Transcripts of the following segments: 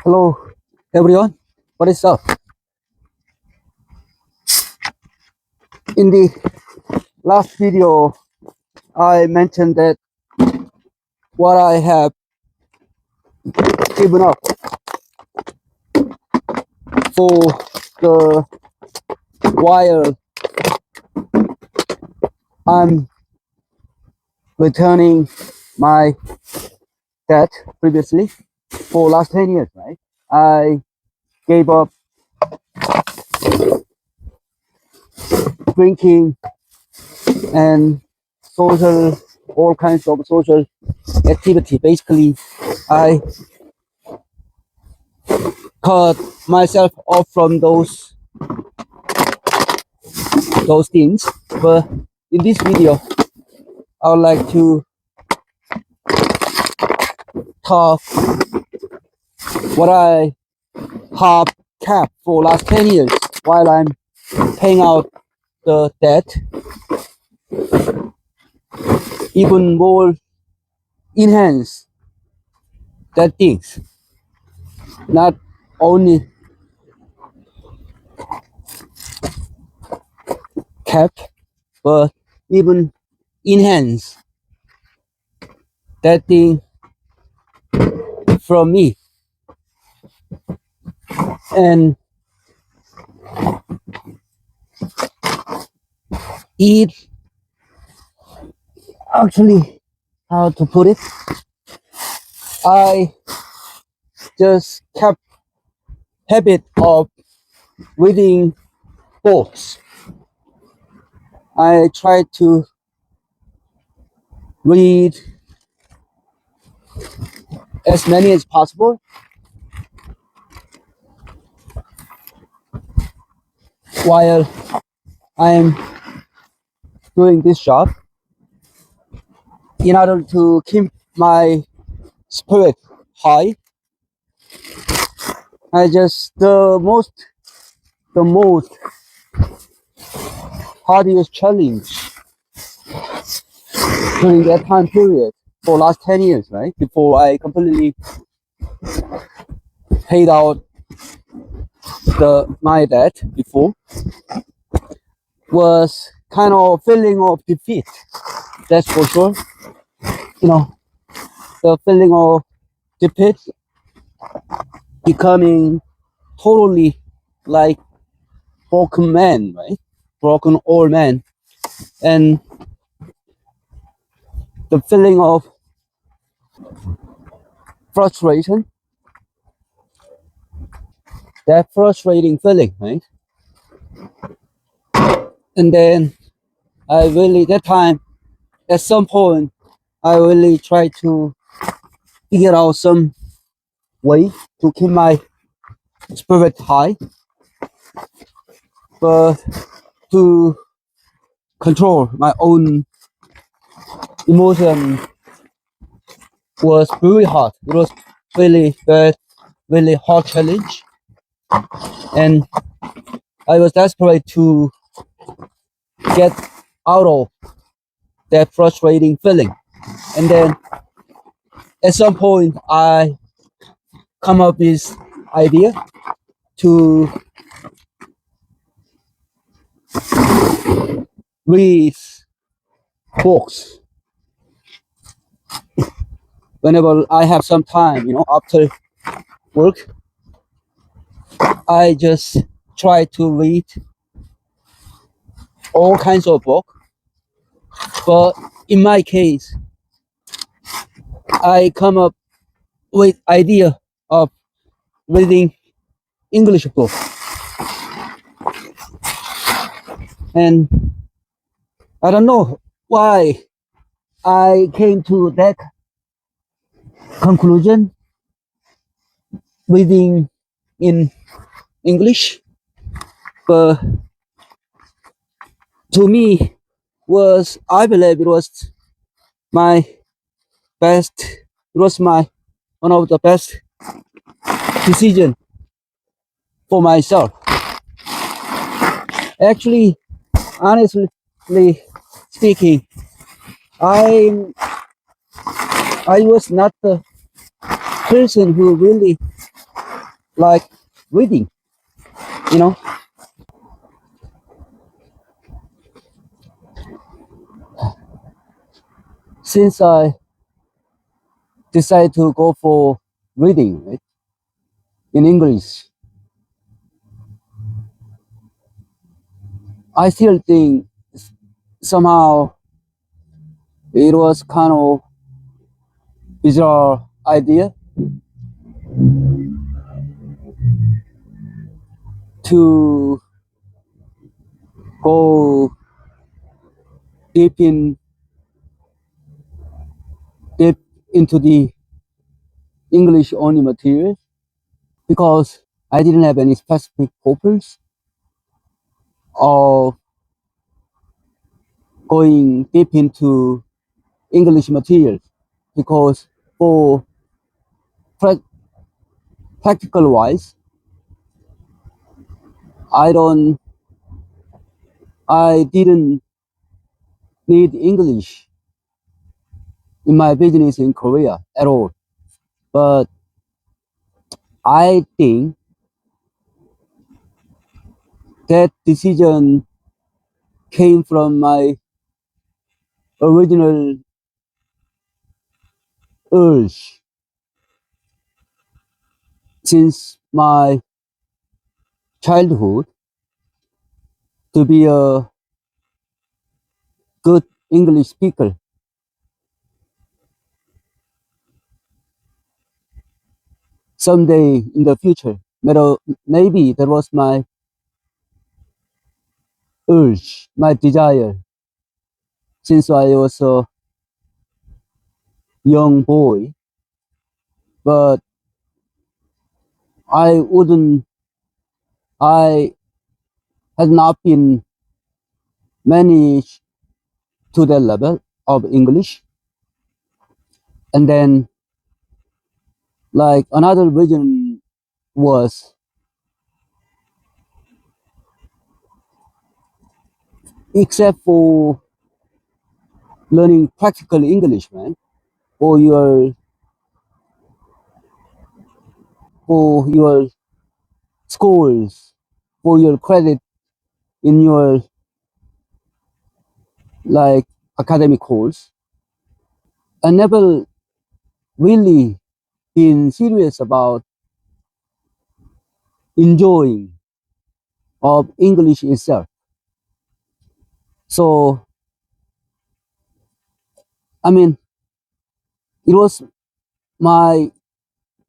Hello, everyone. What is up? In the last video, I mentioned that what I have given up for the while I'm returning my debt previously for last 10 years, right? I gave up drinking and social, all kinds of social activity. Basically, I cut myself off from those things. But in this video, I would like to talk what I have kept for last 10 years while I'm paying out the debt. Even more enhance that things, not only kept, but even enhance that thing from me. And it actually, how to put it, I just kept habit of reading books. I try to read as many as possible while I'm doing this job in order to keep my spirit high. I just the most hardest challenge during that time period for last 10 years, right? Before I completely paid out my debt before, was kind of feeling of defeat. That's for sure. You know, the feeling of defeat, becoming totally like broken man, right? Broken old man. And the feeling of frustration, that frustrating feeling, right? And then I really, that time, at some point, I really tried to figure out some way to keep my spirit high, but to control my own emotion was very hard. It was really bad, really hard challenge, and I was desperate to get out of that frustrating feeling. And then at some point, I come up with idea to read books whenever I have some time. After work, I just try to read all kinds of books. But in my case, I come up with idea of reading English book, and I don't know why I came to that conclusion. Reading in English, but to me, I believe it was my best. It was my one of the best decision for myself. Actually, honestly speaking, I I was not the person who really like reading, you know. Since I decided to go for reading, right, in English, I still think somehow it was kind of bizarre idea to go deep in deep into the English only material because I didn't have any specific purpose of going deep into English material because for pra- practical wise, I don't, I didn't need English in my business in Korea at all. But I think that decision came from my original urge since my childhood to be a good English speaker. Someday in the future. Maybe that was my urge, my desire since I was a young boy. But I wouldn't, I had not been managed to that level of English. And then, like, another vision was, except for learning practical English, man, for your, for your scores, for your credit in your, like, academic course. I never really been serious about enjoying of English itself. So, I mean, it was my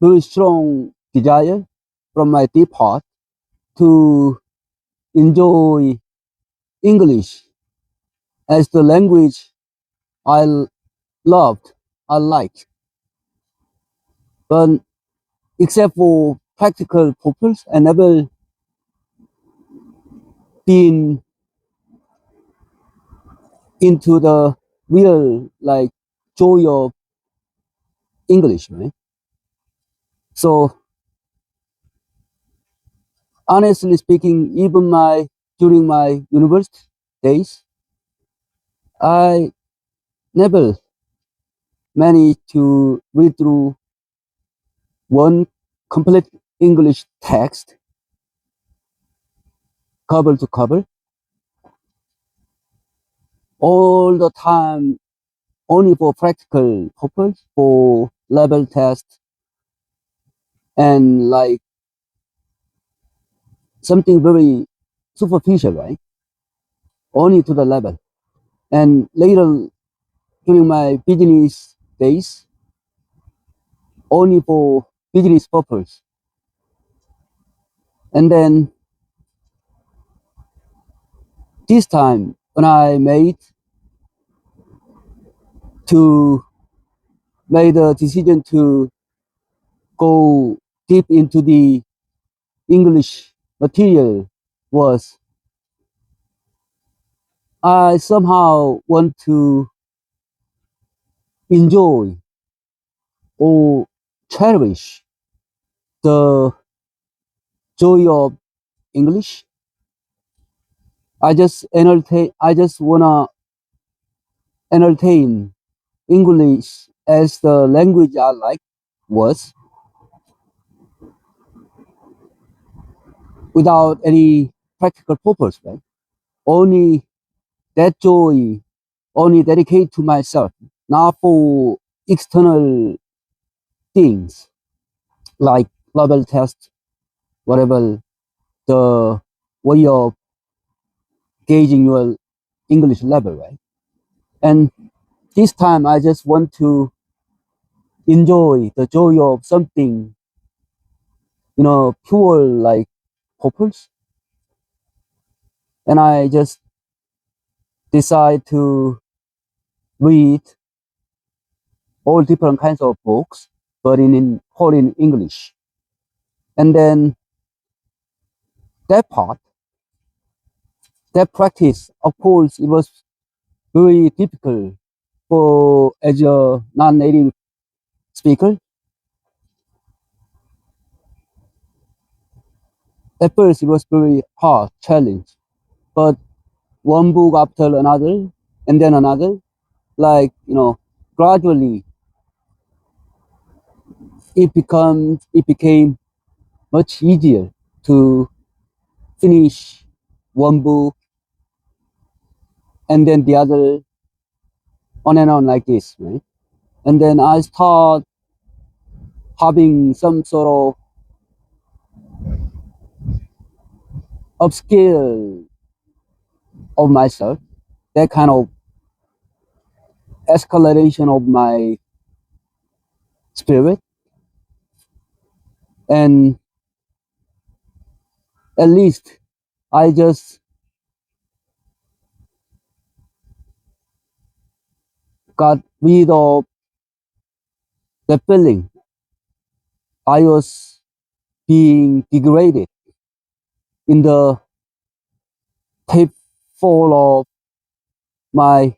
very strong desire from my deep heart to enjoy English as the language I loved, I liked. But except for practical purpose, I never been into the real, like, joy of English, right? So honestly speaking, even my during my university days, I never managed to read through one complete English text cover to cover all the time, only for practical purpose, for level test and like something very superficial, right? Only to the level. And later during my business days, only for business purpose. And then this time when I to made a decision to go deep into the English material was I somehow want to enjoy or cherish the joy of English. I just wanna entertain English as the language I like was. without any practical purpose, right? Only that joy, only dedicate to myself, not for external things like level test, whatever the way of gauging your English level, right? And this time I just want to enjoy the joy of something, pure like purpose. And I just decide to read all different kinds of books, but in all in English. And then that part, that practice, of course, it was very difficult for as a non-native speaker. At first, it was very hard challenge, but one book after another, and then another, like gradually it became much easier to finish one book and then the other, on and on like this, right? And then I start having some sort of upscale of myself, that kind of escalation of my spirit. And at least I just got rid of the feeling I was being degraded in the pitfall of my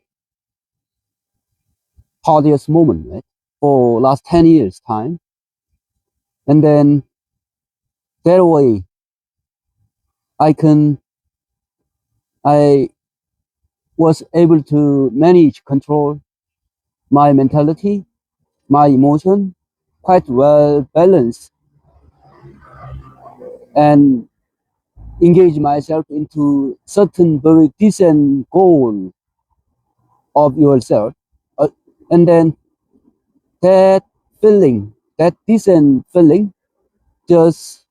hardest moment, right? For last 10 years time. And then that way I can I was able to manage control my mentality, my emotion quite well balanced, and engage myself into certain very decent goal of yourself. Uh, and then that feeling, that decent feeling, just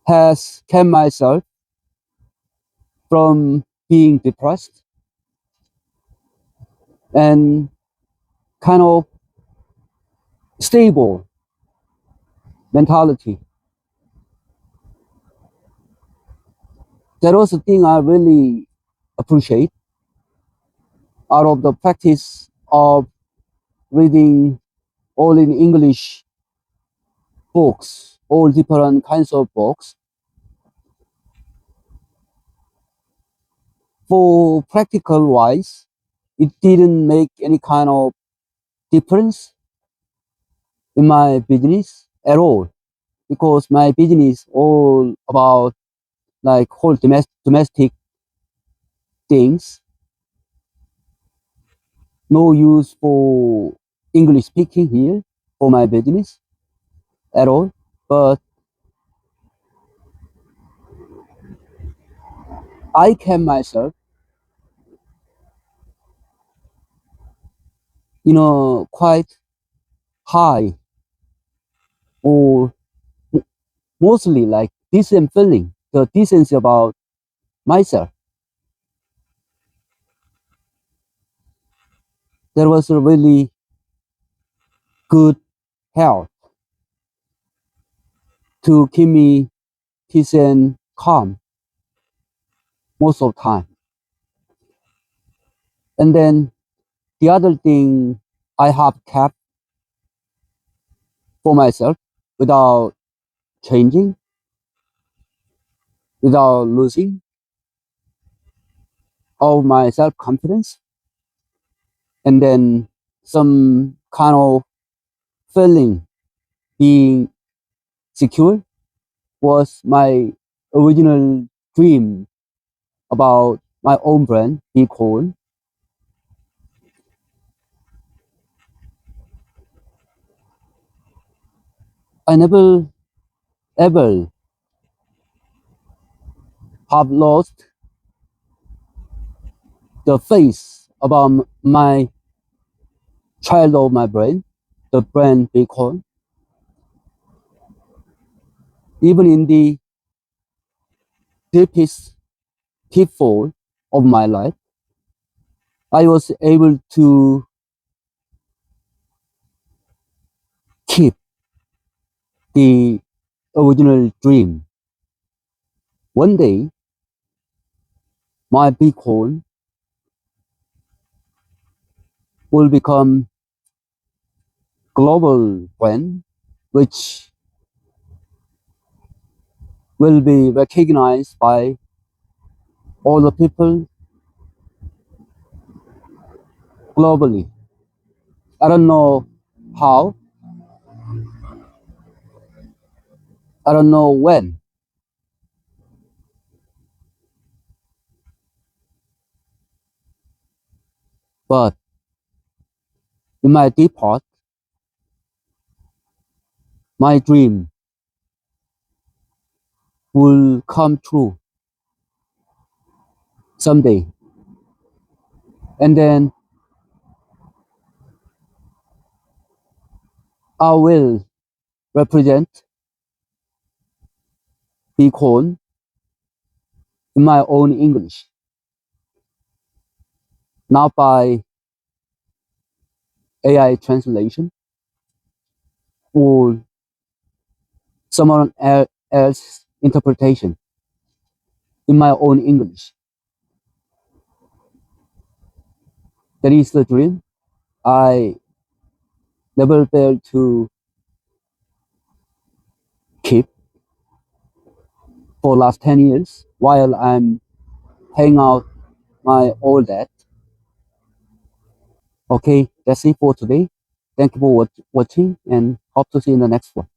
has kept myself from being depressed and kind of stable mentality. That was the thing I really appreciate out of the practice of reading all in English books, all different kinds of books. For practical wise, it didn't make any kind of difference in my business at all, because my business all about like whole domestic things, no use for English speaking here for my business at all. But I kept myself, quite high, or mostly like decent feeling, the decency about myself. There was a really good health to keep me peace and calm most of the time. And then the other thing I have kept for myself without changing, without losing all my self confidence, and then some kind of feeling being secure, was my original dream about my own brand, Beacon. I never ever have lost the face about my child of my brain, the brain Bitcoin. Even in the deepest pitfall of my life, I was able to keep the original dream. One day, my Bitcoin will become global brand, which will be recognized by all the people globally. I don't know how, I don't know when, but in my deep heart, my dream will come true someday. And then I will represent Bitcoin in my own English, not by AI translation or someone else's interpretation, in my own English. That is the dream I never failed to keep for last 10 years while I'm paying out my all debt. Okay, that's it for today. Thank you for watching and hope to see you in the next one.